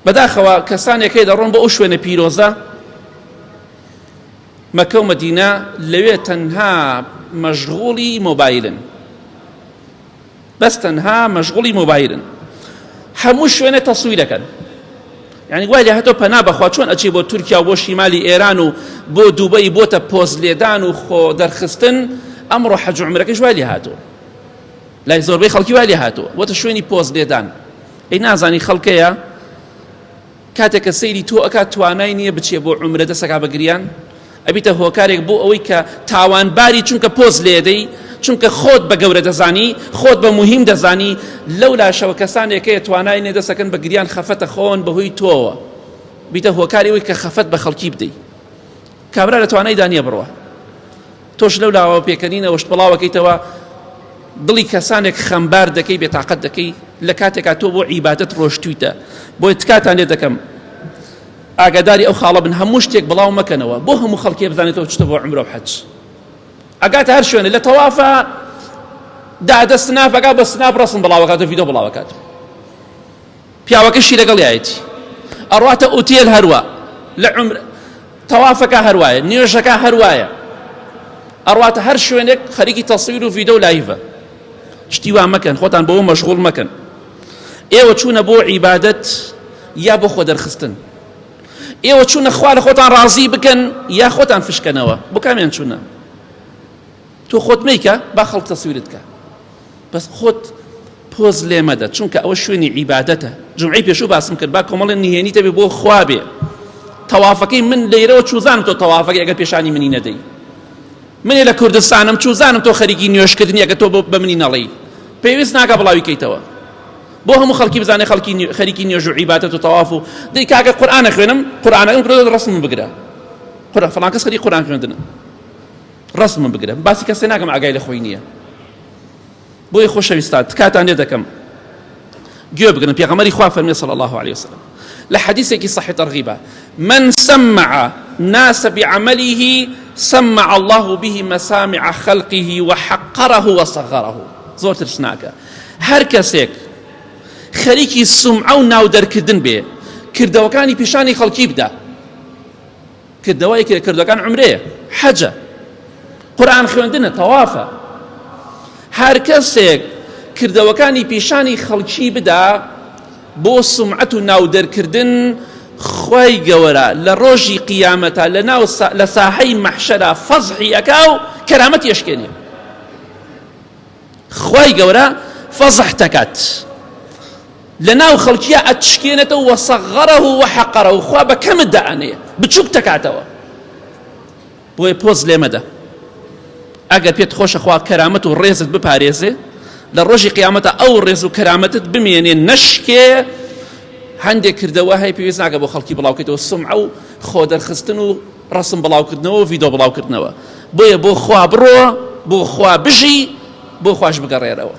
بەداخەوە کەسانێکی دەڕۆن بۆ ئەو شوێنە پیرۆزە مەکە و مەدینە لەوێ تەنها مەشغوڵی مۆبایلن، بەس تەنها مەشغوڵی مۆبایلن، هەموو شوێنە تەسویرەکەن. یعنی وای لێ هاتۆ پەنا بەخوا چۆن ئەچێ بۆ تورکیا و بۆ شیمالی ئێران و بۆ دووبەی بۆتە پۆز لێدان و خۆ دەرخستن، ئەمڕۆ حەج و عومرەکەش وای لێ هاتۆ، لای زۆربەی خەڵکی وای لێ هاتۆ بۆتە شوێنی پۆز لێدان. ئەی نازانی خەڵکەیە کاتێککە سەیری تۆ ئەکات توانای نییە بچێ بۆ عومرە دەسەکا بەگریان، ئەبیتە هۆکارێک بۆ ئەوەی کە تاوانباری چونکە پۆز لێدەی، چونکە خۆت بە گەورە دەزانی، خۆت بە مهم دەزانی، لەو لاشەوە کەسانێکەیە توانای نێ دەسەکەن بە گریان خەفەتە خۆن بەهۆی تۆوە، بیتە هۆکاری ئەوەی کە خەفەت بە خەڵکی بدەی. کابرا لە توانای دانیە بڕوە، تۆش لەو لاوە پێکەنینەوە شت بڵاوەکەیتەوە دڵی کەسانێک خەمبار دەکەی، بێتاقەت دەکەی لە کاتێکا تۆ بۆ عیبادەت ڕۆشتوویتە. بۆی تکاتان لێ دەکەم ئاگاداری ئەو خاڵە بن، هەموو شتێک بڵاو مەکەنەوە بۆ هەموو خەڵکی بزانێتەوە چتە بۆ عومرە و حەج. ئەگاتە هەر شوێنە لە تەوافە دادە سناف ئەگا بە سناپ ڕەسم بڵاوەکات و ڤیدۆ بڵاوەکات، پیاوەکەشی لەگەڵ یایەتی ئەڕواتە ئوتێل هەروە، لە عومرە تەوافەکە هەروایە، نوێژەکە هەروایە، ئەڕواتە هەر شوێنێک خەریکی تەسویر و ڤیدۆ و لایڤە. شتی وا مەکەن، خۆتان بەوە مەشغوڵ مەکەن. ئێوە چوونە بۆ عیبادەت یا بۆ خۆ دەرخستن، ئێوە چوونە خوا لە خۆتان ڕازی بکەن یا خۆتان فشکەنەوە، بۆ کامیان چوونە؟ تۆ خۆت مەیکە با خەڵک تەسویرت کە، بەس خۆت پۆز لێ مەدە، چونکە ئەوە شوێنی عیبادەتە. جمعەی پێشوو باسم کرد با کۆمەڵێن نهێنیتە بێ بۆ خوا بێ. تەوافەکەی من لەیرەوە چوزانم تۆ تەوافەکەی ئەگەر پێشانی منی نەدەی، منێ لە کوردستانم چوزانم تۆ خەریکی نوێژکردنی ئەگە تۆ بە منی نەڵێی، پێویست ناکە بڵاوی کەیتەوە بۆ هەموو خەڵکی بزانێ خەریکی نوێژ و عیبادەت و تەواف و دەی کاگە قورئانە خوێنم، قورئانەکەم کردەوە ڕەسمم بگرە، فڵان کەس خەریک قورئان خوێندنە ڕەسمم بگرە، باسی کەسێ ناکەم ئاگای لە خۆی نییە. بۆی خۆشەویستان تکاتان لێ دەکەم گوێ بگرن، پێغەمبەری خوا فەرمێ صلی الله عليه وسلم لە حەدیثێکی صحیح تەرغیبە: من سمع الناس بعمله سمع الله به مسامع خلقه وحقره وصغره. زۆر ترسناکە هەر کەسێک خەریکی سمعە و ناودەرکردن بێ، کردەوەکانی پیشانی خەڵکی بدە، کردەوەکان عومرەیە، حەجە، قورئان خوێندنە، تەوافە، هەر کەسێک کردەوەکانی پیشانی خەڵکی بدا بۆ سمعەت و ناودەرکردن، خوای گەورە لە ڕۆژی قیامەتە لە ساحەی مەحشەرە فەزحی ئەکا و کەرامەتی ئەشکێنێ. خوای گەورە فەزح دەکات لە ناو خەڵکیە ئەتشکێنێتەوە، وەسەغەرەه وەحەقەرەه، خوا بە کەمت دەئەنێ، بچووک دەکاتەوە. بۆیە پۆز لێ مەدە. ئەگەر پێت خۆشە خوا کەرامەت و ڕێزت بپارێزێ، لە ڕۆژی قیامەتە ئەو ڕێز و کەرامەتت بمێنێ نەشکێ، هەندێک کردەوە هەیە پێویست ناکە بۆ خەڵکی بڵاوکەیتەوە، سمعە و خۆ دەرخستن و ڕەسم بڵاوکردنەوە و ڤیدۆ بڵاوکردنەوە. بۆیە بۆ خوا بڕۆ، بۆ خوا بژی، بۆ خوش بگەڕێرەوە.